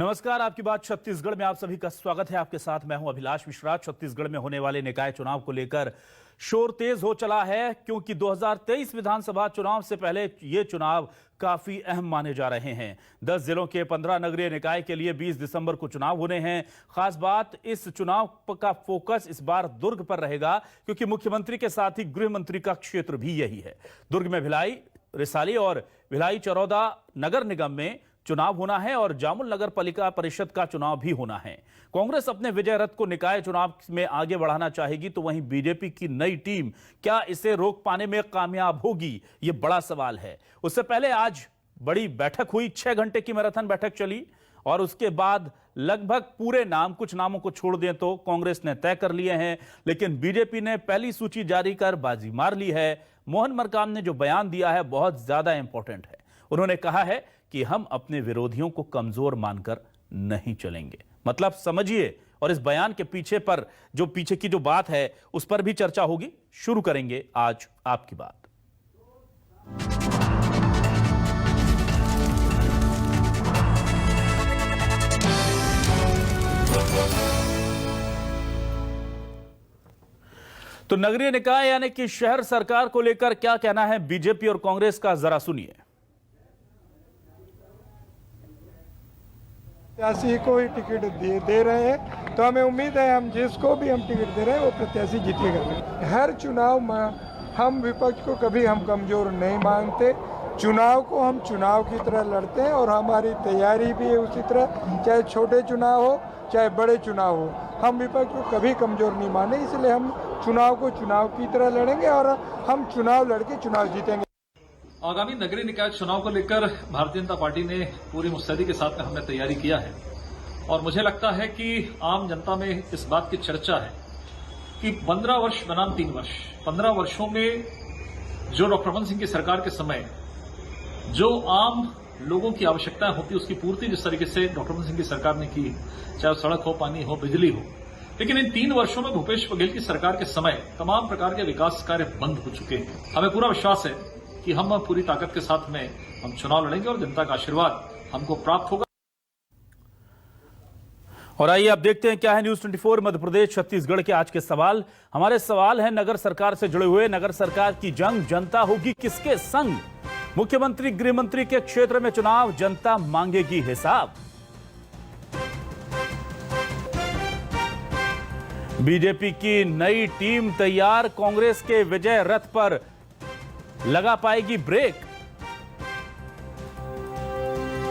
नमस्कार, आपकी बात छत्तीसगढ़ में आप सभी का स्वागत है। आपके साथ मैं हूं अभिलाष मिश्रा। छत्तीसगढ़ में होने वाले निकाय चुनाव को लेकर शोर तेज हो चला है, क्योंकि 2023 विधानसभा चुनाव से पहले ये चुनाव काफी अहम माने जा रहे हैं। 10 जिलों के 15 नगरीय निकाय के लिए 20 दिसंबर को चुनाव होने हैं। खास बात, इस चुनाव का फोकस इस बार दुर्ग पर रहेगा, क्योंकि मुख्यमंत्री के साथ ही गृह मंत्री का क्षेत्र भी यही है। दुर्ग में भिलाई, रिसाली और भिलाई चरौदा नगर निगम में चुनाव होना है और जामुल नगर पालिका परिषद का चुनाव भी होना है। कांग्रेस अपने विजय रथ को निकाय चुनाव में आगे बढ़ाना चाहेगी, तो वहीं बीजेपी की नई टीम क्या इसे रोक पाने में कामयाब होगी, ये बड़ा सवाल है। उससे पहले आज बड़ी बैठक हुई, 6 घंटे की मैराथन बैठक चली और उसके बाद लगभग पूरे नाम, कुछ नामों को छोड़ दें तो कांग्रेस ने तय कर लिए हैं, लेकिन बीजेपी ने पहली सूची जारी कर बाजी मार ली है। मोहन मरकाम ने जो बयान दिया है बहुत ज्यादा इंपॉर्टेंट है। उन्होंने कहा है कि हम अपने विरोधियों को कमजोर मानकर नहीं चलेंगे। मतलब समझिए, और इस बयान के पीछे की जो बात है उस पर भी चर्चा होगी। शुरू करेंगे आज आपकी बात। तो नगरीय निकाय यानी कि शहर सरकार को लेकर क्या कहना है बीजेपी और कांग्रेस का, जरा सुनिए। प्रत्याशी को ही टिकट दे रहे हैं, तो हमें उम्मीद है हम जिसको भी हम टिकट दे रहे हैं वो प्रत्याशी जीतेगा। हर चुनाव में हम विपक्ष को कभी हम कमजोर नहीं मानते। चुनाव को हम चुनाव की तरह लड़ते हैं और हमारी तैयारी भी है उसी तरह, चाहे छोटे चुनाव हो चाहे बड़े चुनाव हो। हम विपक्ष को कभी कमजोर नहीं माने, इसलिए हम चुनाव को चुनाव की तरह लड़ेंगे और हम चुनाव लड़के चुनाव जीतेंगे। आगामी नगरीय निकाय चुनाव को लेकर भारतीय जनता पार्टी ने पूरी मुस्तैदी के साथ में हमने तैयारी किया है और मुझे लगता है कि आम जनता में इस बात की चर्चा है कि 15 वर्ष बनाम 3 वर्ष, 15 वर्षों में जो डॉक्टर रमन सिंह की सरकार के समय जो आम लोगों की आवश्यकताएं होती उसकी पूर्ति जिस तरीके से डॉक्टर रमन सिंह की सरकार ने की, चाहे सड़क हो, पानी हो, बिजली हो, लेकिन इन 3 वर्षों में भूपेश बघेल की सरकार के समय तमाम प्रकार के विकास कार्य बंद हो चुके हैं। हमें पूरा विश्वास है कि हम पूरी ताकत के साथ में हम चुनाव लड़ेंगे और जनता का आशीर्वाद हमको प्राप्त होगा। और आइए अब देखते हैं क्या है न्यूज 24 मध्य प्रदेश छत्तीसगढ़ के आज के सवाल। हमारे सवाल हैं नगर सरकार से जुड़े हुए। नगर सरकार की जंग जनता होगी किसके संग? मुख्यमंत्री, गृह मंत्री के क्षेत्र में चुनाव, जनता मांगेगी हिसाब। बीजेपी की नई टीम तैयार, कांग्रेस के विजय रथ पर लगा पाएगी ब्रेक।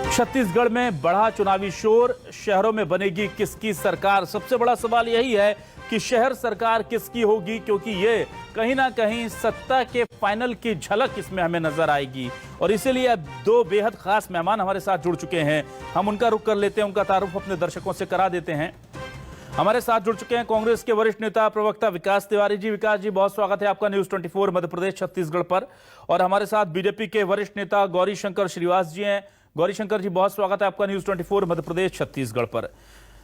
छत्तीसगढ़ में बढ़ा चुनावी शोर, शहरों में बनेगी किसकी सरकार? सबसे बड़ा सवाल यही है कि शहर सरकार किसकी होगी, क्योंकि ये कहीं ना कहीं सत्ता के फाइनल की झलक इसमें हमें नजर आएगी। और इसीलिए अब 2 बेहद खास मेहमान हमारे साथ जुड़ चुके हैं। हम उनका रुख कर लेते हैं, उनका तारुफ अपने दर्शकों से करा देते हैं। हमारे साथ जुड़ चुके हैं कांग्रेस के वरिष्ठ नेता प्रवक्ता विकास तिवारी जी। विकास जी, बहुत स्वागत है आपका न्यूज 24 मध्य प्रदेश छत्तीसगढ़ पर। और हमारे साथ बीजेपी के वरिष्ठ नेता गौरी शंकर श्रीवास जी हैं। गौरी शंकर जी, बहुत स्वागत है आपका न्यूज 24 मध्य प्रदेश छत्तीसगढ़ पर।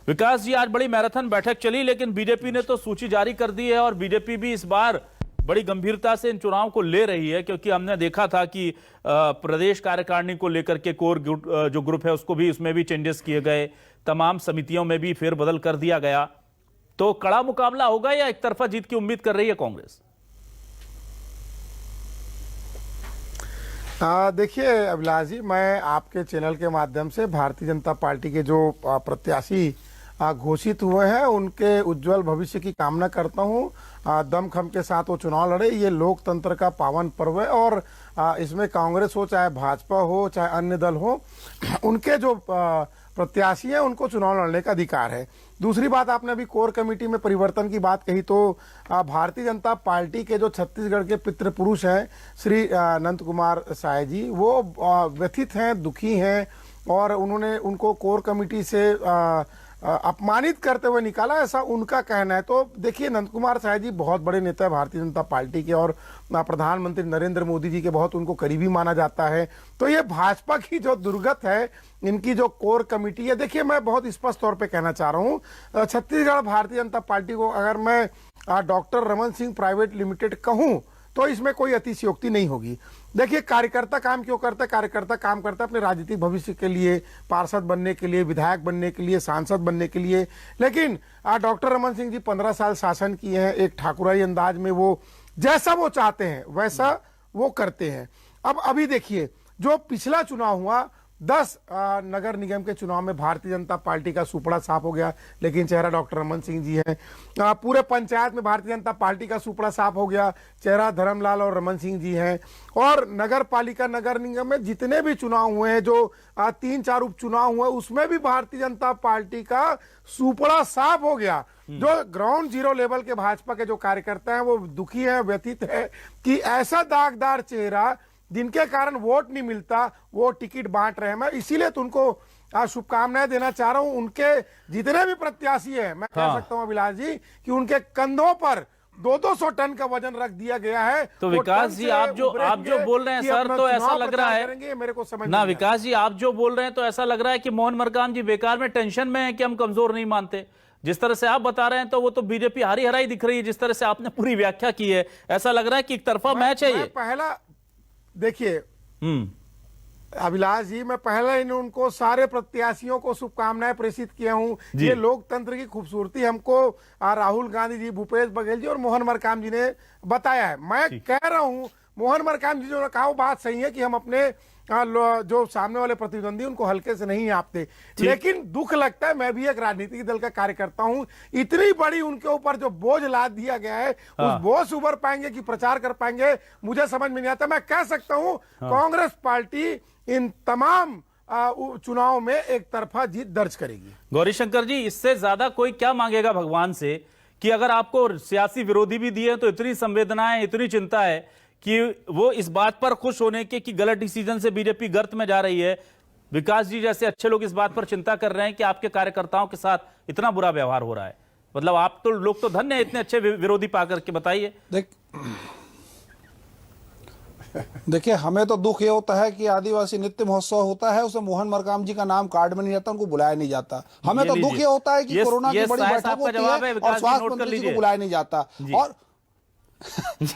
विकास जी, आज बड़ी मैराथन बैठक चली, लेकिन बीजेपी ने तो सूची जारी कर दी है और बीजेपी भी इस बार बड़ी गंभीरता से इन चुनाव को ले रही है, क्योंकि हमने देखा था कि प्रदेश कार्यकारिणी को लेकर के कोर जो ग्रुप है उसको भी, उसमें भी चेंजेस किए गए, तमाम समितियों में भी फेरबदल कर दिया गया। तो कड़ा मुकाबला होगा या एक तरफा जीत की उम्मीद कर रही है कांग्रेस? देखिए अभिलाष जी, मैं आपके चैनल के माध्यम से भारतीय जनता पार्टी के जो प्रत्याशी घोषित हुए हैं उनके उज्जवल भविष्य की कामना करता हूं। दमखम के साथ वो चुनाव लड़े। ये लोकतंत्र का पावन पर्व है और इसमें कांग्रेस हो चाहे भाजपा हो चाहे अन्य दल हो, उनके जो प्रत्याशी हैं उनको चुनाव लड़ने का अधिकार है। दूसरी बात, आपने अभी कोर कमेटी में परिवर्तन की बात कही, तो भारतीय जनता पार्टी के जो छत्तीसगढ़ के पितृ पुरुष हैं श्री अनंत कुमार साय जी, वो व्यथित हैं, दुखी हैं और उन्होंने उनको कोर कमेटी से अपमानित करते हुए निकाला, ऐसा उनका कहना है। तो देखिए, नंद कुमार साय जी बहुत बड़े नेता है भारतीय जनता पार्टी के और प्रधानमंत्री नरेंद्र मोदी जी के बहुत उनको करीबी माना जाता है। तो ये भाजपा की जो दुर्गत है, इनकी जो कोर कमेटी है, देखिए मैं बहुत स्पष्ट तौर पे कहना चाह रहा हूँ, छत्तीसगढ़ भारतीय जनता पार्टी को अगर मैं doctor Raman Singh private limited कहूँ तो इसमें कोई अतिशयोक्ति नहीं होगी। देखिए, कार्यकर्ता काम क्यों करता है? कार्यकर्ता काम करता है अपने राजनीतिक भविष्य के लिए, पार्षद बनने के लिए, विधायक बनने के लिए, सांसद बनने के लिए। लेकिन डॉक्टर रमन सिंह जी 15 साल शासन किए हैं, एक ठाकुराई अंदाज में वो जैसा वो चाहते हैं वैसा वो करते हैं। अब अभी देखिए, जो पिछला चुनाव हुआ, 10 नगर निगम के चुनाव में भारतीय जनता पार्टी का सुपड़ा साफ हो गया, लेकिन चेहरा डॉक्टर रमन सिंह जी है। पूरे पंचायत में भारतीय जनता पार्टी का सुपड़ा साफ हो गया, चेहरा धर्मलाल और रमन सिंह जी हैं। और नगर पालिका, नगर निगम में जितने भी चुनाव हुए हैं, जो 3-4 उपचुनाव हुए, उसमें भी भारतीय जनता पार्टी का सुपड़ा साफ हो गया। जो ग्राउंड जीरो लेवल के भाजपा के जो कार्यकर्ता हैं वो दुखी है, व्यथित है कि ऐसा दागदार चेहरा जिनके कारण वोट नहीं मिलता, वो टिकट बांट रहे हैं। मैं इसीलिए तो उनको शुभकामनाएं देना चाह रहा हूं। उनके जितने भी प्रत्याशी हैं, मैं कह सकता हूं अभिलाष जी कि उनके कंधों पर 200 टन का वजन रख दिया गया है। तो विकास जी, आप जो बोल रहे हैं सर, तो ऐसा लग रहा है, मेरे को समझ ना विकास जी, आप जो बोल रहे हैं तो ऐसा लग रहा है कि मोहन मरकाम जी बेकार में टेंशन में है कि हम कमजोर नहीं मानते। जिस तरह से आप बता रहे हैं तो वो तो बीजेपी हारी हराई दिख रही है। जिस तरह से आपने पूरी व्याख्या की है, ऐसा लग रहा है कि एक तरफा मैच है ये। पहला देखिए अभिलाष जी, मैं पहले ही उनको सारे प्रत्याशियों को शुभकामनाएं प्रेषित किया हूं। ये लोकतंत्र की खूबसूरती हमको राहुल गांधी जी, भूपेश बघेल जी और मोहन मरकाम जी ने बताया है। मैं कह रहा हूं, मोहन मरकाम जी जो कहा वो बात सही है कि हम अपने जो सामने वाले प्रतिद्वंदी उनको हल्के से नहीं आपते, लेकिन दुख लगता है, मैं भी एक राजनीतिक दल का कार्यकर्ता हूं, इतनी बड़ी उनके ऊपर जो बोझ लाद दिया गया है, उस बोझ से उबर पाएंगे कि प्रचार कर पाएंगे, मुझे समझ में नहीं आता। मैं कह सकता हूं कांग्रेस पार्टी इन तमाम चुनाव में एक तरफा जीत दर्ज करेगी। गौरीशंकर जी, इससे ज्यादा कोई क्या मांगेगा भगवान से कि अगर आपको सियासी विरोधी भी दिए तो इतनी संवेदनाएं, इतनी चिंता है कि वो इस बात पर खुश होने के कि गलत डिसीजन से बीजेपी गर्त में जा रही है। विकास जी जैसे अच्छे लोग इस बात पर चिंता कर रहे हैं कि आपके कार्यकर्ताओं के साथ इतना बुरा व्यवहार हो रहा है। मतलब आप तो लोग तो धन्य है इतने अच्छे विरोधी पाकर के। बताइए। देखिए, हमें तो दुख ये होता है कि आदिवासी नृत्य महोत्सव होता है, उसमें मोहन मरकाम जी का नाम कार्ड में नहीं आता, उनको बुलाया नहीं जाता। हमें तो दुख ये होता है कि कोरोना की बड़ी बैठक होती है और स्वास्थ्य मंत्री जी को बुलाया नहीं जाता।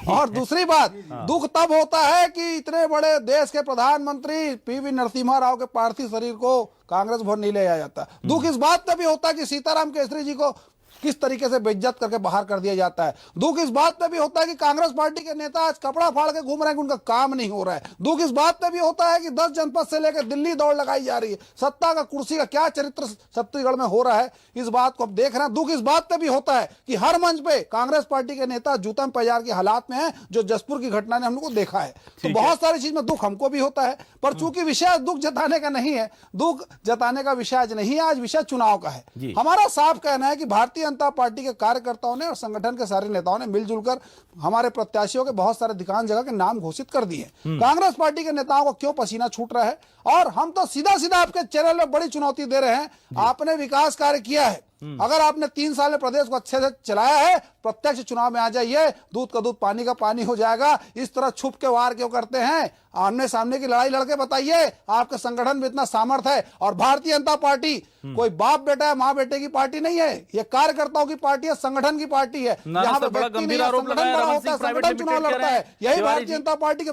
और दूसरी बात, दुख तब होता है कि इतने बड़े देश के प्रधानमंत्री पीवी नरसिम्हा राव के पार्थिव शरीर को कांग्रेस भवन नहीं ले जाया जाता। दुख इस बात पे भी होता है कि सीताराम केसरी जी को किस तरीके से बेइज्जत करके बाहर कर दिया जाता है। दुख इस बात पे भी होता है कि कांग्रेस पार्टी के नेता आज कपड़ा फाड़ के घूम रहे हैं कि उनका काम नहीं हो रहा है। दुख इस बात पे भी होता है कि 10 जनपद से लेकर दिल्ली दौड़ लगाई जा रही है। सत्ता का, कुर्सी का क्या चरित्र छत्तीसगढ़ में हो रहा है, इस बात को अब देख रहे हैं। दुख इस बात पे भी होता है कि हर मंच पे कांग्रेस पार्टी के नेता जूता में पैजार के हालात में है, जो जसपुर की घटना ने हम लोग को देखा है। तो बहुत सारी चीज में दुख हमको भी होता है, पर चूंकि विषय दुख जताने का नहीं है, दुख जताने का विषय आज नहीं है, आज विषय चुनाव का है। हमारा साफ कहना है कि भारतीय जनता पार्टी के कार्यकर्ताओं ने और संगठन के सारे नेताओं ने मिलजुल कर हमारे प्रत्याशियों के बहुत सारे अधिकांश जगह के नाम घोषित कर दिए। कांग्रेस पार्टी के नेताओं को क्यों पसीना छूट रहा है? और हम तो सीधा सीधा आपके चैनल में बड़ी चुनौती दे रहे हैं। आपने विकास कार्य किया है, अगर आपने 3 साल में प्रदेश को अच्छे से चलाया है, प्रत्यक्ष चुनाव में आ जाइए, दूध का दूध पानी का पानी हो जाएगा। इस तरह छुप के वार क्यों करते हैं? आमने सामने की लड़ाई लड़के बताइए। आपके संगठन में इतना सामर्थ्य है। और भारतीय जनता पार्टी कोई बाप बेटा है, माँ बेटे की पार्टी नहीं है, ये कार्यकर्ताओं की पार्टी है, संगठन की पार्टी है। यहाँ पे व्यक्ति नहीं है, संगठन बड़ा होता है, संगठन चुनाव लड़ता है। यही भारतीय जनता पार्टी की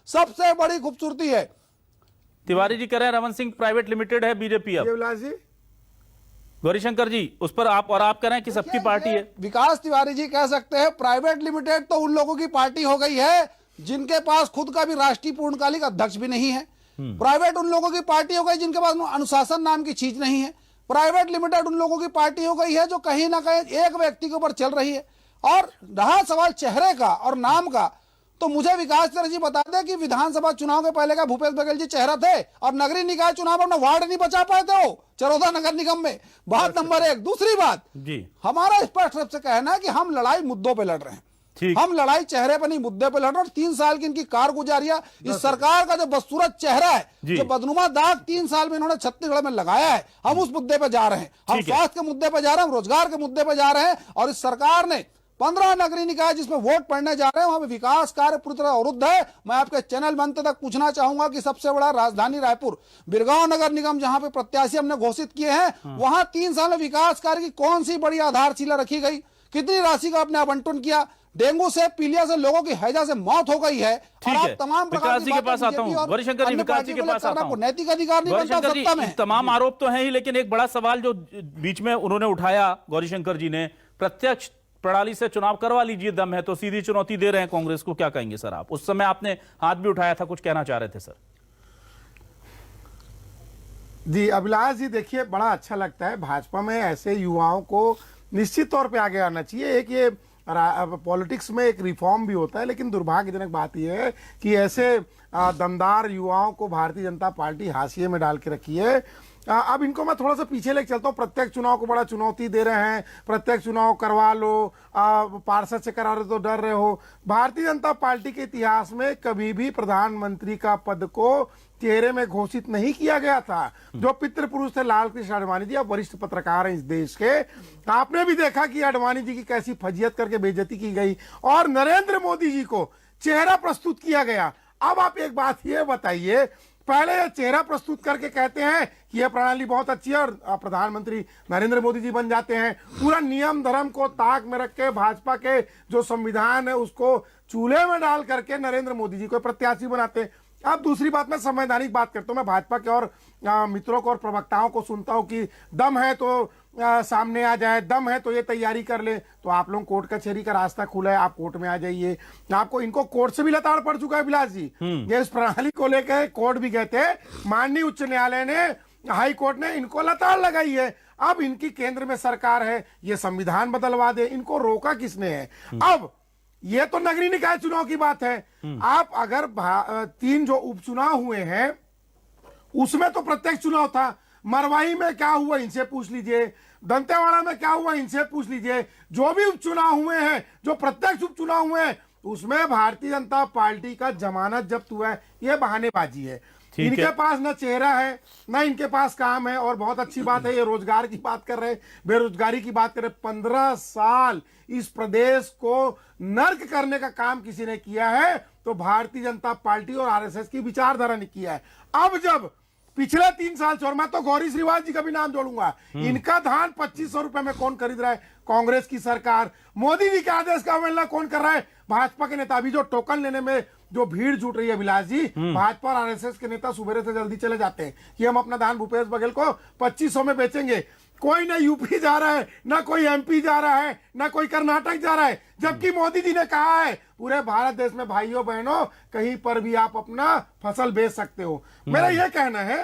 सबसे बड़ी खूबसूरती है। तिवारी जी कह रहे हैं रमन सिंह प्राइवेट लिमिटेड है बीजेपी। अब गौरीशंकर जी उस पर आप कह रहे हैं कि सबकी पार्टी है। विकास तिवारी जी कह सकते हैं प्राइवेट लिमिटेड तो उन लोगों की पार्टी हो गई है जिनके पास खुद का भी राष्ट्रीय पूर्णकालिक अध्यक्ष भी नहीं है। प्राइवेट उन लोगों की पार्टी हो गई जिनके पास अनुशासन नाम की चीज नहीं है। प्राइवेट लिमिटेड उन लोगों की पार्टी हो गई है जो कहीं ना कहीं एक व्यक्ति के ऊपर चल रही है। और रहा सवाल चेहरे का और नाम का, तो मुझे विकास तिवारी जी बता दें कि विधानसभा चुनाव के पहले का भूपेश बघेल जी चेहरा थे और नगरीय निकाय चुनाव में वार्ड नहीं बचा पाए थे वो चरौदा नगर निगम में। बात नंबर 1। दूसरी बात, हमारा स्पष्ट रूप से कहना है कि हम लड़ाई मुद्दों पे लड़ रहे हैं। हम लड़ाई चेहरे पर नहीं, मुद्दे पे लड़ रहे हैं। 3 साल की इनकी कारगुजारियां, इस सरकार का जो बदसूरत चेहरा है, जो बदनुमा दाग 3 साल में इन्होंने छत्तीसगढ़ में लगाया है, हम उस मुद्दे पे जा रहे हैं। हम स्वास्थ्य के मुद्दे पे जा रहे हैं, हम रोजगार के मुद्दे पे जा रहे हैं। और इस सरकार ने 15 नगरीय निकाय जिसमें वोट पड़ने जा रहे हैं, वहां पे विकास कार्य पूरी तरह अवरुद्ध है। मैं आपके चैनल मंत्र तक पूछना चाहूंगा कि सबसे बड़ा राजधानी रायपुर बिरगांव नगर निगम जहां पे प्रत्याशी हमने घोषित किए हैं, वहां 3 साल में विकास कार्य की कौन सी बड़ी आधारशिला रखी गई? कितनी राशि का आपने आवंटन किया? डेंगू से, पीलिया से, लोगों की हैजा से मौत हो गई है। ठीक है, तमाम विकास जी के पास आता हूं, गौरीशंकर जी, विकास जी के पास आता हूं। नैतिक अधिकार नहीं बनता गौरीशंकर जी, सत्ता में। तमाम आरोप तो हैं ही, लेकिन एक बड़ा सवाल जो बीच में उन्होंने उठाया गौरीशंकर जी ने, प्रत्यक्ष प्रणाली से चुनाव करवा लीजिए, दम है तो, सीधी चुनौती दे रहे हैं कांग्रेस को, क्या कहेंगे सर आप? उस समय आपने हाथ भी उठाया था, कुछ कहना चाह रहे थे सर। जी अभिलाष जी, देखिए बड़ा अच्छा लगता है, भाजपा में ऐसे युवाओं को निश्चित तौर पे आगे आना चाहिए। एक ये पॉलिटिक्स में एक रिफॉर्म भी होता है, लेकिन दुर्भाग्यजनक बात यह है कि ऐसे दमदार युवाओं को भारतीय जनता पार्टी हाशिए में डाल के रखी है। अब इनको मैं थोड़ा सा पीछे लेके चलता हूँ। प्रत्येक चुनाव को बड़ा चुनौती दे रहे हैं, प्रत्येक चुनाव करवा लो, पार्षद से करा रहे तो डर रहे हो। भारतीय जनता पार्टी के इतिहास में कभी भी प्रधानमंत्री का पद को चेहरे में घोषित नहीं किया गया था। जो पितृ पुरुष थे लाल कृष्ण आडवाणी जी, आप वरिष्ठ पत्रकार हैं इस देश के, आपने भी देखा कि आडवाणी जी की कैसी फजीयत करके बेइज्जती की गई और नरेंद्र मोदी जी को चेहरा प्रस्तुत किया गया। अब आप एक बात ये बताइए, पहले ये चेहरा प्रस्तुत करके कहते हैं कि यह प्रणाली बहुत अच्छी है और प्रधानमंत्री नरेंद्र मोदी जी बन जाते हैं। पूरा नियम धर्म को ताक में रख के भाजपा के जो संविधान है उसको चूल्हे में डाल करके नरेंद्र मोदी जी को प्रत्याशी बनाते हैं। अब दूसरी बात, मैं संवैधानिक बात करता हूं, मैं भाजपा के और मित्रों को और प्रवक्ताओं को सुनता हूं कि दम है तो सामने आ जाए, दम है तो ये तैयारी कर ले। तो आप लोग कोर्ट कचहरी का रास्ता खुला है, आप कोर्ट में आ जाइए। आपको इनको कोर्ट से भी लताड़ पड़ चुका है विलास जी। ये इस प्रणाली को लेकर कोर्ट भी गए थे, माननीय उच्च न्यायालय ने, हाई कोर्ट ने इनको लताड़ लगाई है। अब इनकी केंद्र में सरकार है, ये संविधान बदलवा दे, इनको रोका किसने है? अब ये तो नगरीय निकाय चुनाव की बात है। आप अगर 3 जो उपचुनाव हुए हैं उसमें तो प्रत्यक्ष चुनाव था। मरवाही में क्या हुआ इनसे पूछ लीजिए, दंतेवाड़ा में क्या हुआ इनसे पूछ लीजिए। जो भी उपचुनाव हुए हैं, जो प्रत्यक्ष उपचुनाव हुए हैं, उसमें भारतीय जनता पार्टी का जमानत जब्त हुआ है। ये बहानेबाजी है। इनके पास न चेहरा है, न इनके पास काम है। और बहुत अच्छी बात है, ये रोजगार की बात कर रहे हैं, बेरोजगारी की बात कर रहे हैं। 15 साल इस प्रदेश को नर्क करने का काम किसी ने किया है तो भारतीय जनता पार्टी और आरएसएस की विचारधारा ने किया है। अब जब पिछले 3 साल से, और मैं तो गौरी श्रीवास जी का भी नाम जोड़ूंगा, इनका धान 2500 रुपए में कौन खरीद रहा है? कांग्रेस की सरकार। मोदी जी के आदेश का अवहेलना कौन कर रहा है? भाजपा के नेता। अभी जो टोकन लेने में जो भीड़ जुट रही है विलास जी, भाजपा और आरएसएस के नेता सुबह से जल्दी चले जाते हैं कि हम अपना धान भूपेश बघेल को 2500 में बेचेंगे। कोई ना यूपी जा रहा है, ना कोई एमपी जा रहा है, ना कोई कर्नाटक जा रहा है, जबकि मोदी जी ने कहा है पूरे भारत देश में भाइयों बहनों कहीं पर भी आप अपना फसल बेच सकते हो। मेरा यह कहना है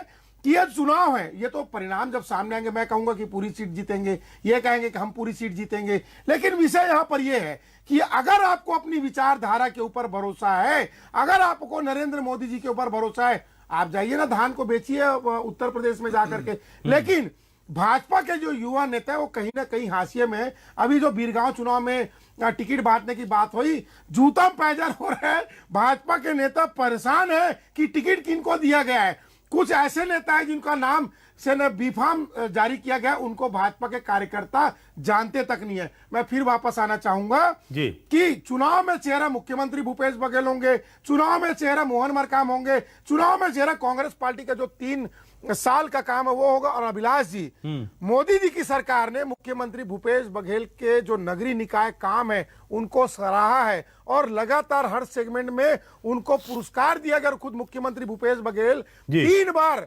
कि ये चुनाव है, ये तो परिणाम जब सामने आएंगे मैं कहूंगा कि पूरी सीट जीतेंगे, ये कहेंगे कि हम पूरी सीट जीतेंगे। लेकिन विषय यहां पर यह है कि अगर आपको अपनी विचारधारा के ऊपर भरोसा है, अगर आपको नरेंद्र मोदी जी के ऊपर भरोसा है, आप जाइए ना धान को बेचिए उत्तर प्रदेश में जाकर के। लेकिन भाजपा के जो युवा नेता है वो कहीं ना कहीं हाशिए में। अभी जो बीरगांव चुनाव में टिकट बांटने की बात हुई, जूता पैजर हो रहा है। भाजपा के नेता परेशान है कि टिकट किनको दिया गया है। कुछ ऐसे नेता है जिनका नाम से न बीफाम जारी किया गया, उनको भाजपा के कार्यकर्ता जानते तक नहीं है। मैं फिर वापस आना चाहूंगा कि चुनाव में चेहरा मुख्यमंत्री भूपेश बघेल होंगे, चुनाव में चेहरा मोहन मरकाम होंगे, चुनाव में चेहरा कांग्रेस पार्टी का जो 3 साल का काम है वो होगा। और अभिलाष जी, मोदी जी की सरकार ने मुख्यमंत्री भूपेश बघेल के जो नगरीय निकाय काम है उनको सराहा है और लगातार हर सेगमेंट में उनको पुरस्कार दिया गया। खुद मुख्यमंत्री भूपेश बघेल 3 बार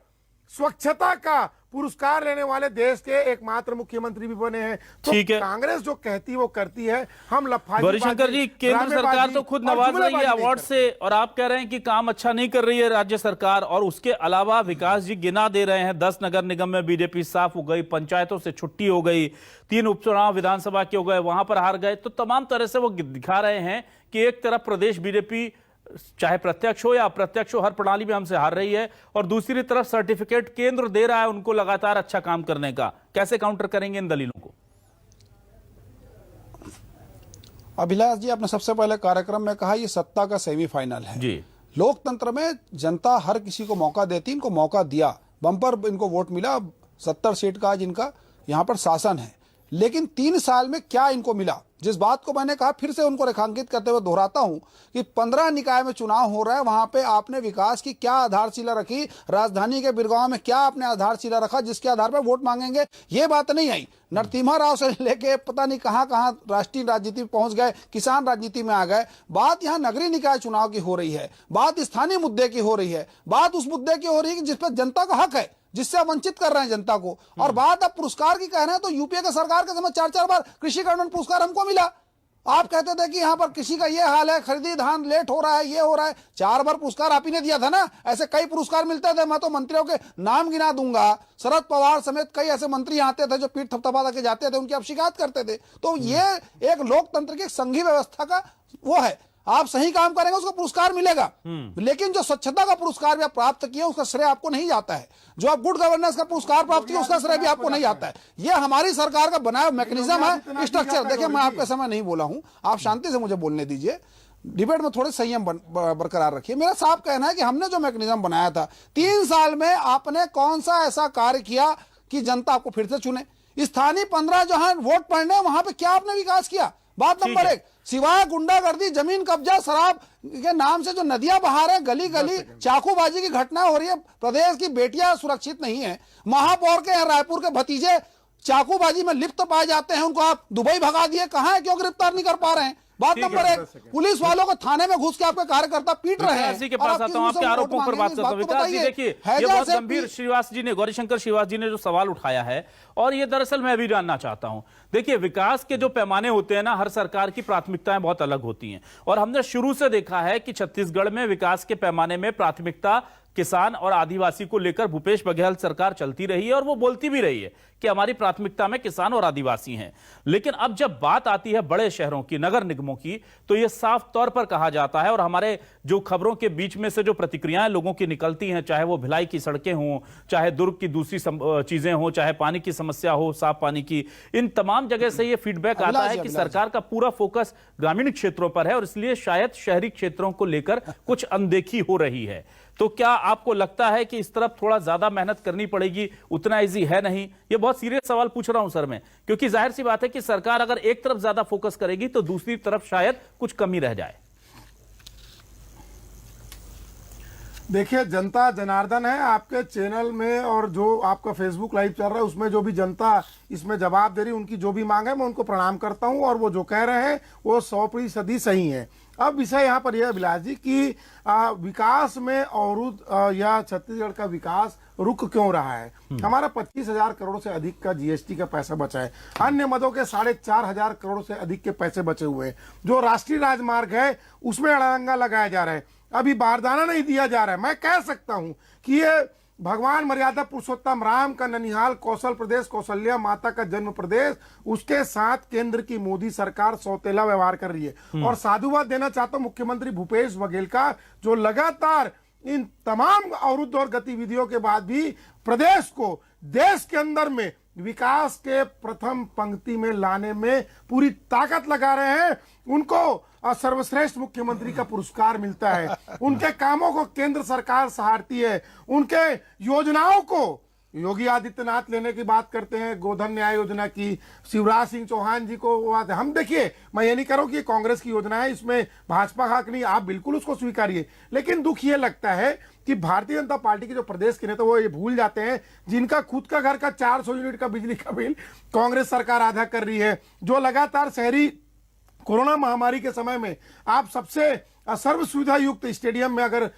स्वच्छता का पुरस्कार लेने वाले देश के एकमात्र मुख्यमंत्री भी बने हैं। तो कांग्रेस जो कहती है वो करती है। हम गौरीशंकर जी, केंद्र सरकार तो खुद नवाज रही है अवार्ड से, और आप कह रहे हैं कि काम अच्छा नहीं कर रही है राज्य सरकार। और उसके अलावा विकास जी गिना दे रहे हैं, 10 नगर निगम में बीजेपी साफ हो गई, पंचायतों से छुट्टी हो गई, 3 उपचुनाव विधानसभा के हो गए, वहां पर हार गए। तो तमाम तरह से वो दिखा रहे हैं कि एक तरफ प्रदेश बीजेपी चाहे प्रत्यक्ष हो या अप्रत्यक्ष हो हर प्रणाली में हमसे हार रही है, और दूसरी तरफ सर्टिफिकेट केंद्र दे रहा है उनको लगातार अच्छा काम करने का। कैसे काउंटर करेंगे इन दलीलों को? अभिलाष जी, आपने सबसे पहले कार्यक्रम में कहा ये सत्ता का सेमीफाइनल है जी। लोकतंत्र में जनता हर किसी को मौका देती, इनको मौका दिया, बम्पर इनको वोट मिला। 70 सीट का आज इनका यहाँ पर शासन है। लेकिन 3 साल में क्या इनको मिला, जिस बात को मैंने कहा फिर से उनको रेखांकित करते हुए दोहराता हूं कि 15 निकाय में चुनाव हो रहा है, वहां पे आपने विकास की क्या आधारशिला रखी, राजधानी के बिरगांव में क्या आपने आधारशिला रखा जिसके आधार पर वोट मांगेंगे, ये बात नहीं आई। नरसिम्हा राव से लेके पता नहीं कहां कहां राष्ट्रीय राजनीति में पहुंच गए, किसान राजनीति में आ गए। बात यहां नगरीय निकाय चुनाव की हो रही है, बात स्थानीय मुद्दे की हो रही है, बात उस मुद्दे की हो रही है जिस पर जनता का हक है, जिससे आप वंचित कर रहे हैं जनता को। और बात अब पुरस्कार की कह रहे हैं तो यूपीए के सरकार के समय 4-4 बार कृषि कर्मण पुरस्कार हमको मिला। आप कहते थे कि यहाँ पर कृषि का ये हाल है, खरीदी धान लेट हो रहा है, ये हो रहा है, 4 बार पुरस्कार आप ही ने दिया था ना। ऐसे कई पुरस्कार मिलते थे, मैं तो मंत्रियों के नाम गिना दूंगा। शरद पवार समेत कई ऐसे मंत्री आते थे जो पीठ थपथपा के जाते थे, उनकी आप शिकायत करते थे। तो ये एक लोकतंत्र की संघीय व्यवस्था का वो है, आप सही काम करेंगे उसको पुरस्कार मिलेगा, लेकिन जो स्वच्छता का पुरस्कार भी आप प्राप्त किए उसका श्रेय आपको नहीं जाता है। जो आप गुड गवर्नेंस का पुरस्कार प्राप्त किए उसका श्रेय भी आपको नहीं जाता है। ये हमारी सरकार का बनाया मैकेनिज्म है, स्ट्रक्चर। देखिए, मैं आपके समय नहीं बोला हूं, आप शांति से मुझे बोलने दीजिए, डिबेट में थोड़े संयम बरकरार रखिए। मेरा साफ कहना है कि हमने जो मैकेनिज्म बनाया था, 3 साल में आपने कौन सा ऐसा कार्य किया कि जनता आपको फिर से चुने। स्थानीय 15 जहां वोट पड़ने वहां पे क्या आपने विकास किया? बात नंबर 1, सिवाय गुंडागर्दी, जमीन कब्जा, शराब के नाम से जो नदियां बहा रहे हैं, गली गली चाकूबाजी की घटना हो रही है, प्रदेश की बेटियां सुरक्षित नहीं है। महापौर के रायपुर के भतीजे चाकूबाजी में लिप्त पाए जाते हैं, उनको आप दुबई भगा दिए, कहां है, क्यों गिरफ्तार नहीं कर पा रहे हैं? बात नंबर 1, पुलिस वालों को थाने में घुस के आपके कार्यकर्ता पीट रहे हैं। इसी के पास आता हूं, आपके आरोपों पर बात करता हूं। विकास जी, देखिए, ये बहुत गंभीर श्रीवास जी ने, गौरीशंकर श्रीवास जी ने जो सवाल उठाया है, और ये दरअसल मैं भी जानना चाहता हूं। देखिए, विकास के जो पैमाने होते हैं ना, हर सरकार की प्राथमिकताएं बहुत अलग होती हैं, और हमने शुरू से देखा है कि छत्तीसगढ़ में विकास के पैमाने में प्राथमिकता किसान और आदिवासी को लेकर भूपेश बघेल सरकार चलती रही है, और वो बोलती भी रही है कि हमारी प्राथमिकता में किसान और आदिवासी हैं। लेकिन अब जब बात आती है बड़े शहरों की, नगर निगमों की, तो यह साफ तौर पर कहा जाता है, और हमारे जो खबरों के बीच में से जो प्रतिक्रियाएं लोगों की निकलती हैं, चाहे वो भिलाई की सड़कें हों, चाहे दुर्ग की दूसरी चीजें हों, चाहे पानी की समस्या हो, साफ पानी की, इन तमाम जगह से यह फीडबैक आता है कि सरकार का पूरा फोकस ग्रामीण क्षेत्रों पर है, और इसलिए शायद शहरी क्षेत्रों को लेकर कुछ अनदेखी हो रही है। तो क्या आपको लगता है कि इस तरफ थोड़ा ज्यादा मेहनत करनी पड़ेगी? उतना इजी है नहीं? ये बहुत सीरियस सवाल पूछ रहा हूं सर मैं, क्योंकि जाहिर सी बात है कि सरकार अगर एक तरफ ज्यादा फोकस करेगी तो दूसरी तरफ शायद कुछ कमी रह जाए। देखिए, जनता जनार्दन है आपके चैनल में, और जो आपका फेसबुक लाइव चल रहा है उसमें जो भी जनता इसमें जवाब दे रही है, उनकी जो भी मांग है मैं उनको प्रणाम करता हूं, और वो जो कह रहे हैं वो 100% सही है। अब विषय यहाँ पर यह अभिलाष जी कि विकास में अवरुद्ध या छत्तीसगढ़ का विकास रुक क्यों रहा है? हमारा 25,000 करोड़ से अधिक का जीएसटी का पैसा बचा है, अन्य मदों के 4,500 करोड़ से अधिक के पैसे बचे हुए हैं, जो राष्ट्रीय राजमार्ग है उसमें अड़ंगा लगाया जा रहा है, अभी बारदाना नहीं दिया जा रहा है। मैं कह सकता हूं कि ये भगवान मर्यादा पुरुषोत्तम राम का ननिहाल कौशल प्रदेश, कौशल्या माता का जन्म प्रदेश, उसके साथ केंद्र की मोदी सरकार सौतेला व्यवहार कर रही है। और साधुवाद देना चाहता हूं मुख्यमंत्री भूपेश बघेल का, जो लगातार इन तमाम अवरुद्ध और गतिविधियों के बाद भी प्रदेश को देश के अंदर में विकास के प्रथम पंक्ति में लाने में पूरी ताकत लगा रहे हैं। उनको सर्वश्रेष्ठ मुख्यमंत्री का पुरस्कार मिलता है, उनके कामों को केंद्र सरकार सराहती है, उनके योजनाओं को योगी आदित्यनाथ लेने की बात करते हैं, गोधन न्याय योजना की, शिवराज सिंह चौहान जी को हम, देखिए मैं ये नहीं कह रहा हूं कि कांग्रेस की योजना है, इसमें भाजपा का हक नहीं, आप बिल्कुल उसको स्वीकारिए। लेकिन दुख ये लगता है कि भारतीय जनता पार्टी के जो प्रदेश के नेता वो ये भूल जाते हैं, जिनका खुद का घर का 400 यूनिट का बिजली का बिल कांग्रेस सरकार आधा कर रही है, जो लगातार शहरी कोरोना महामारी के समय में आप सबसे सर्व सुविधा युक्त स्टेडियम में, अगर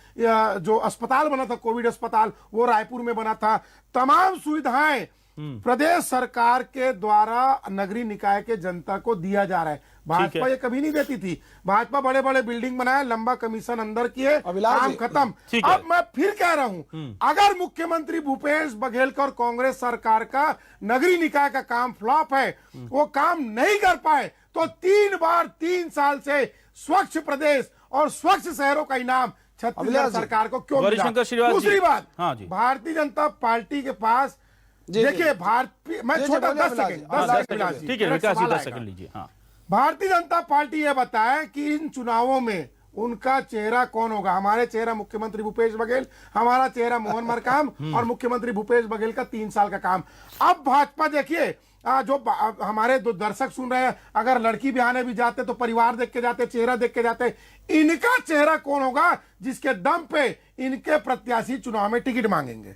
जो अस्पताल बना था कोविड अस्पताल वो रायपुर में बना था, तमाम सुविधाएं प्रदेश सरकार के द्वारा नगरीय निकाय के जनता को दिया जा रहा है। भाजपा ये कभी नहीं देती थी। भाजपा बड़े बड़े बिल्डिंग बनाए, लंबा कमीशन अंदर किए, काम खत्म। अब मैं फिर कह रहा हूं, अगर मुख्यमंत्री भूपेश बघेल का और कांग्रेस सरकार का नगरीय निकाय का काम फ्लॉप है, वो काम नहीं कर पाए, तो 3 बार 3 साल से स्वच्छ प्रदेश और स्वच्छ शहरों का इनाम छत्तीसगढ़ सरकार को क्यों मिला? दूसरी बात, भारतीय जनता पार्टी के पास, देखिए मैं छोटा 10 सेकंड, ठीक है विकास जी 10 सेकंड लीजिए। हाँ, भारतीय जनता पार्टी यह बताए कि इन चुनावों में उनका चेहरा कौन होगा। हमारे चेहरा मुख्यमंत्री भूपेश बघेल, हमारा चेहरा मोहन मरकाम, और मुख्यमंत्री भूपेश बघेल का 3 साल का काम। अब भाजपा देखिए हमारे दो दर्शक सुन रहे हैं, अगर लड़की बिहाने भी जाते तो परिवार देख के जाते, चेहरा देख के जाते। इनका चेहरा कौन होगा जिसके दम पे इनके प्रत्याशी चुनाव में टिकट मांगेंगे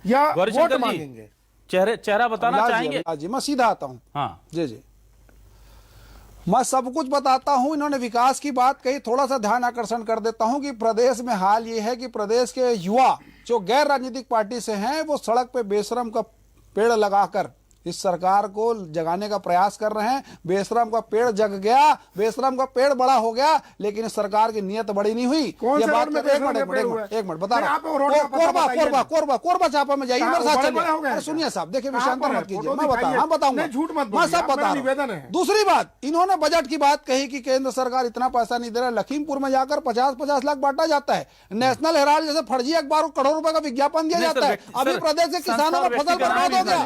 या वोट मांगेंगे? चेहरा बताना चाहेंगे? जी मैं सीधा आता हूं। हाँ जी मैं सब कुछ बताता हूं। इन्होंने विकास की बात कही, थोड़ा सा ध्यान आकर्षण कर देता हूं कि प्रदेश में हाल ये है कि प्रदेश के युवा जो गैर राजनीतिक पार्टी से हैं वो सड़क पे बेशरम का पेड़ लगाकर इस सरकार को जगाने का प्रयास कर रहे हैं। बेशरम का पेड़ जग गया, बेशरम का पेड़ बड़ा हो गया, लेकिन इस सरकार की नीयत बड़ी नहीं हुई। कौन ये से बात रोड में एक मिनट बता रहा हूं। कोरबा चापा में जाइए, मेरे साथ चलिए। सुनिए साहब, देखिए विषयांतर मत कीजिए, मैं बताऊंगा, झूठ मत, मैं सब बता रहा हूं। दूसरी बात, इन्होंने बजट की बात कही कि केंद्र सरकार इतना पैसा नहीं दे रहा। लखीमपुर में जाकर 50-50 लाख बांटा जाता है। नेशनल हेराल्ड जैसे फर्जी अखबार को करोड़ रुपए का विज्ञापन दिया जाता है। अभी प्रदेश के किसानों का फसल बर्बाद हो गया।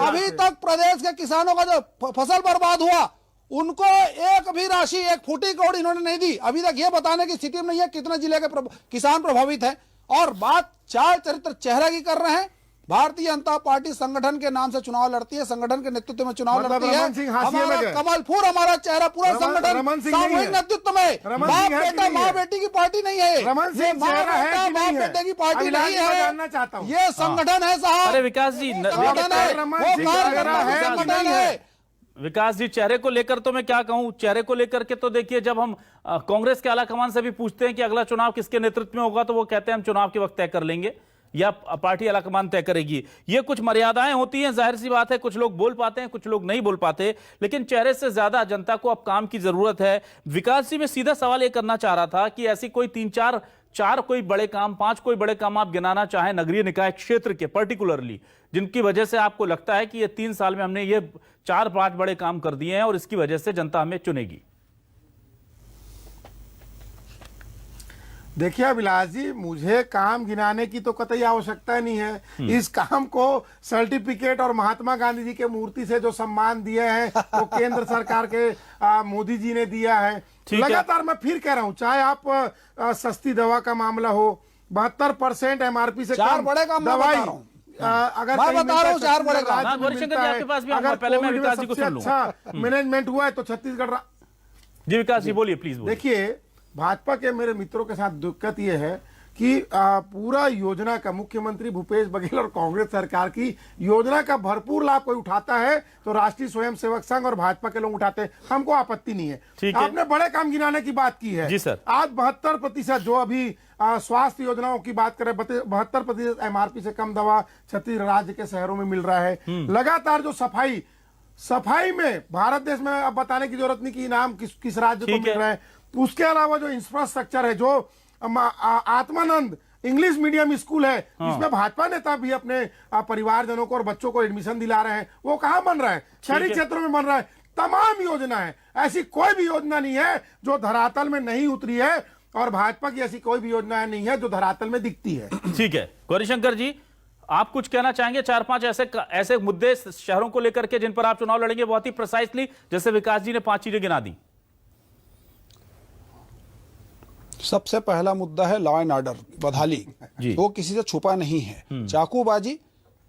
अभी तक प्रदेश के किसानों का जो फसल बर्बाद हुआ उनको एक भी राशि, एक फूटी कौड़ी इन्होंने नहीं दी। अभी तक ये बताने की स्थिति में नहीं है कितने जिले के किसान प्रभावित हैं। और बात चाल चरित्र चेहरे की कर रहे हैं। भारतीय जनता पार्टी संगठन के नाम से चुनाव लड़ती है, संगठन के नेतृत्व में चुनाव लड़ती है। हमारा कमलपुर, हमारा चेहरा, पूरा संगठन सामूहिक नेतृत्व में। बाप बेटा माँ बेटी की पार्टी नहीं है, बाप बेटे की पार्टी नहीं है, ये संगठन है साहब। अरे विकास जी, विकास जी, चेहरे को लेकर तो मैं क्या कहूं, चेहरे को लेकर के तो देखिए, जब हम कांग्रेस के आलाकमान से भी पूछते हैं कि अगला चुनाव किसके नेतृत्व में होगा, तो वो कहते हैं हम चुनाव के वक्त तय कर लेंगे या पार्टी आलाकमान तय करेगी। ये कुछ मर्यादाएं होती हैं, जाहिर सी बात है, कुछ लोग बोल पाते हैं, कुछ लोग नहीं बोल पाते, लेकिन चेहरे से ज्यादा जनता को अब काम की जरूरत है। विकास जी, मैं सीधा सवाल ये करना चाह रहा था कि ऐसी कोई 3-4 कोई बड़े काम, 5 कोई बड़े काम आप गिनाना चाहें नगरीय निकाय क्षेत्र के पर्टिकुलरली, जिनकी वजह से आपको लगता है कि ये 3 साल में हमने ये 4-5 बड़े काम कर दिए हैं और इसकी वजह से जनता हमें चुनेगी? देखिए अभिलाष जी, मुझे काम गिनाने की तो कतई आवश्यकता नहीं है। इस काम को सर्टिफिकेट और महात्मा गांधी जी के मूर्ति से जो सम्मान दिए हैं वो केंद्र सरकार के मोदी जी ने दिया है। लगातार मैं फिर कह रहा हूं, चाहे आप सस्ती दवा का मामला हो, 72% MRP से कम बड़े काम दवाई, अगर मैं बता रहा हूं 4 बड़े काम, अगर कोविड में सबसे अच्छा मैनेजमेंट हुआ है तो छत्तीसगढ़। जी विकास जी बोलिए प्लीज। देखिए, भाजपा के मेरे मित्रों के साथ दिक्कत यह है कि पूरा योजना का मुख्यमंत्री भूपेश बघेल और कांग्रेस सरकार की योजना का भरपूर लाभ कोई उठाता है तो राष्ट्रीय स्वयंसेवक संघ और भाजपा के लोग उठाते हैं, हमको आपत्ति नहीं है। आपने बड़े काम गिनाने की बात की है जी सर। आज 72% जो अभी स्वास्थ्य योजनाओं की बात करें, 72% MRP से कम दवा छत्तीसगढ़ राज्य के शहरों में मिल रहा है। लगातार जो सफाई में भारत देश में अब बताने की जरूरत नहीं कि इनाम किस राज्य को मिल रहा है। उसके अलावा जो इंफ्रास्ट्रक्चर है, जो आत्मानंद इंग्लिश मीडियम स्कूल है, इसमें भाजपा नेता भी अपने परिवारजनों को और बच्चों को एडमिशन दिला रहे हैं, वो कहां बन रहा है? शहरी क्षेत्रों में बन रहा है। तमाम योजना है, ऐसी कोई भी योजना नहीं है जो धरातल में नहीं उतरी है और भाजपा की ऐसी कोई भी योजना नहीं है जो धरातल में दिखती है। ठीक है गौरीशंकर जी, आप कुछ कहना चाहेंगे? 4-5 ऐसे मुद्दे शहरों को लेकर के जिन पर आप चुनाव लड़ेंगे, बहुत ही प्रिसाइसली, जैसे विकास जी ने 5 चीजें गिना दी। सबसे पहला मुद्दा है लॉ एंड ऑर्डर, बदहाली। वो किसी से छुपा नहीं है। चाकूबाजी,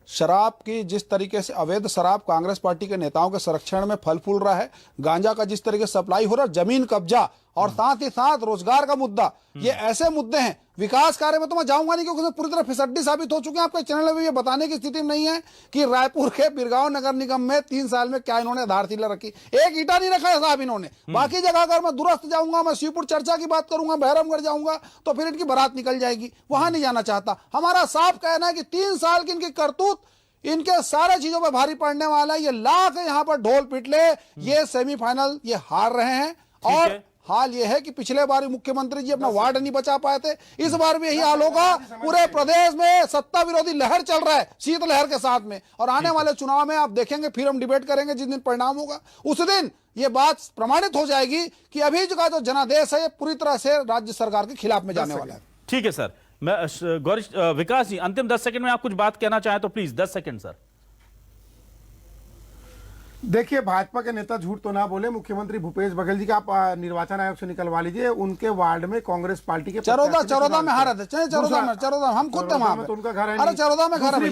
शराब की जिस तरीके से अवैध शराब कांग्रेस पार्टी के नेताओं के संरक्षण में फल फूल रहा है, गांजा का जिस तरीके से सप्लाई हो रहा है, जमीन कब्जा और साथ ही साथ रोजगार का मुद्दा, ये ऐसे मुद्दे हैं। विकास कार्य में तो मैं जाऊंगा नहीं क्योंकि पूरी तरह फिसड्डी साबित हो चुके हैं। आपके चैनल में ये बताने की स्थिति में नहीं है कि रायपुर के बिरगांव नगर निगम में 3 साल में क्या इन्होंने आधारशिला रखी, एक ईटा नहीं रखा है साहब इन्होंने। बाकी जगह अगर मैं दुरुस्त जाऊंगा, मैं शिवपुर चर्चा की बात करूंगा, बहरमगढ़ जाऊंगा तो फिर इनकी बारात निकल जाएगी, वहां नहीं जाना चाहता। हमारा साफ कहना है कि 3 साल की इनकी करतूत इनके सारे चीजों पर भारी पड़ने वाला है। ये लाख यहां पर ढोल पिटले, ये सेमीफाइनल ये हार रहे हैं। और हाल ये है कि पिछले बार मुख्यमंत्री जी अपना वार्ड नहीं बचा पाए थे, इस बार भी यही हाल होगा। पूरे प्रदेश में सत्ता विरोधी लहर चल रहा है, शीत लहर के साथ में। और आने वाले चुनाव में आप देखेंगे, फिर हम डिबेट करेंगे, जिस दिन परिणाम होगा उस दिन ये बात प्रमाणित हो जाएगी कि अभी का जो जनादेश है ये पूरी तरह से राज्य सरकार के खिलाफ में जाने वाला है। ठीक है सर। मैं विकास जी, अंतिम 10 सेकंड में आप कुछ बात कहना चाहें तो प्लीज 10 सेकंड सर। देखिए, भाजपा के नेता झूठ तो ना बोले। मुख्यमंत्री भूपेश बघेल जी का आप निर्वाचन आयोग से निकलवा लीजिए, उनके वार्ड में कांग्रेस पार्टी के चरोदा में हारा थे, चरोदा हम खुद थे वहां पे, तो उनका घर है। अरे चरोदा में घर है,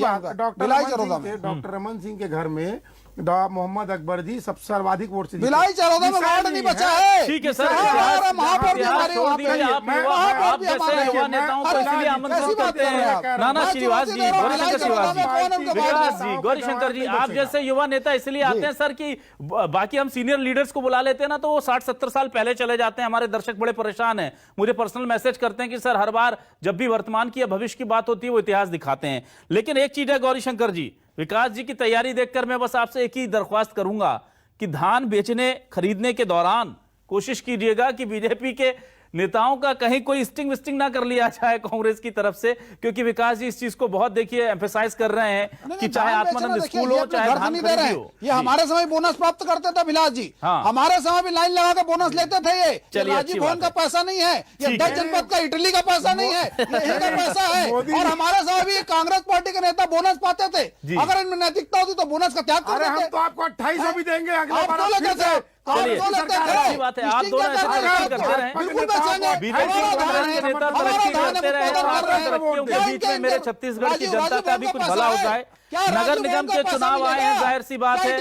डॉक्टर रमन सिंह के घर में मोहम्मद अकबर जी सबसे सर्वाधिक वोट से जीते। भिलाई चरौदा में वार्ड नहीं बचा है। ठीक है सर, हमारा महापौर भी इतिहास हमारे छोड़ वहाँ पे दीजिए, है। आप महापौर भी जैसे हमारे युवा हैं। नेताओं को अरे इसलिए कैसी आमंत्रित बात करते कर रहे हैं। हैं? नाना श्रीवास जी, गौरीशंकर श्रीवास जी, विकास जी, गौरीशंकर जी, आप जैसे युवा नेता इसलिए आते हैं सर कि बाकी हम सीनियर लीडर्स को बुला लेते हैं ना तो वो 60-70 साल पहले चले जाते हैं। हमारे दर्शक बड़े परेशान हैं, मुझे पर्सनल मैसेज करते हैं कि सर हर बार जब भी वर्तमान की या भविष्य की बात होती है वो इतिहास दिखाते हैं। लेकिन एक चीज है गौरीशंकर जी, विकास जी की तैयारी देखकर मैं बस आपसे एक ही दरख्वास्त करूंगा कि धान बेचने खरीदने के दौरान कोशिश कीजिएगा कि बीजेपी के नेताओं का कहीं कोई स्टिंग विस्टिंग ना कर लिया जाए कांग्रेस की तरफ से, क्योंकि विकास जी इस चीज को बहुत देखिए एम्फेसाइज कर रहे हैं कि चाहे आत्मानंद स्कूल हो चाहे धान खरीदी हो। ये हमारे समय बोनस प्राप्त करते थे भिलास जी। हाँ। हमारे समय भी लाइन लगा के बोनस लेते थे। ये चलिए, अच्छी राजीव भवन बात का पैसा नहीं है, ये ठीक 10 है। जनपद का इटली का पैसा नहीं है, ये यहीं का पैसा है। और हमारे समय भी कांग्रेस पार्टी के नेता बोनस पाते थे। अगर इनमें नैतिकता होती तो बोनस का त्याग अरे कर हम देते। तो आपको 28 भी देंगे अगले आप बार। तो लेते थे। चलिए, आप तो लेते थे। अच्छी बात है, आप दोनों ऐसे तरक्की करते रहे। बिल्कुल बेचेंगे। बीजेपी कांग्रेस के नेता तरक्की करते रहे, तरक्कियों के बीच में मेरे छत्तीसगढ़ की जनता का भी कुछ भला हो जाए। नगर निगम के चुनाव आए हैं, जाहिर सी बात है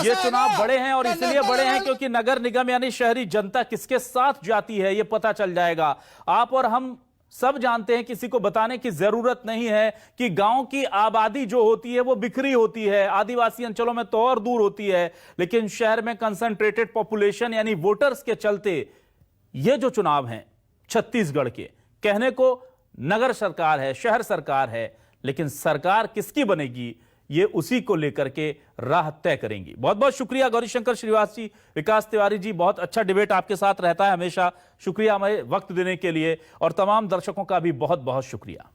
ये चुनाव बड़े हैं और इसलिए बड़े हैं क्योंकि नगर निगम यानी शहरी जनता किसके साथ जाती है ये पता चल जाएगा। आप और हम सब जानते हैं, किसी को बताने की जरूरत नहीं है कि गांव की आबादी जो होती है वो बिखरी होती है, आदिवासी अंचलों में तो और दूर होती है, लेकिन शहर में कंसंट्रेटेड पॉपुलेशन यानी वोटर्स के चलते ये जो चुनाव हैं छत्तीसगढ़ के, कहने को नगर सरकार है, शहर सरकार है, लेकिन सरकार किसकी बनेगी ये उसी को लेकर के राह तय करेंगी। बहुत बहुत शुक्रिया गौरीशंकर श्रीवास जी, विकास तिवारी जी, बहुत अच्छा डिबेट आपके साथ रहता है हमेशा। शुक्रिया हमें वक्त देने के लिए और तमाम दर्शकों का भी बहुत बहुत शुक्रिया।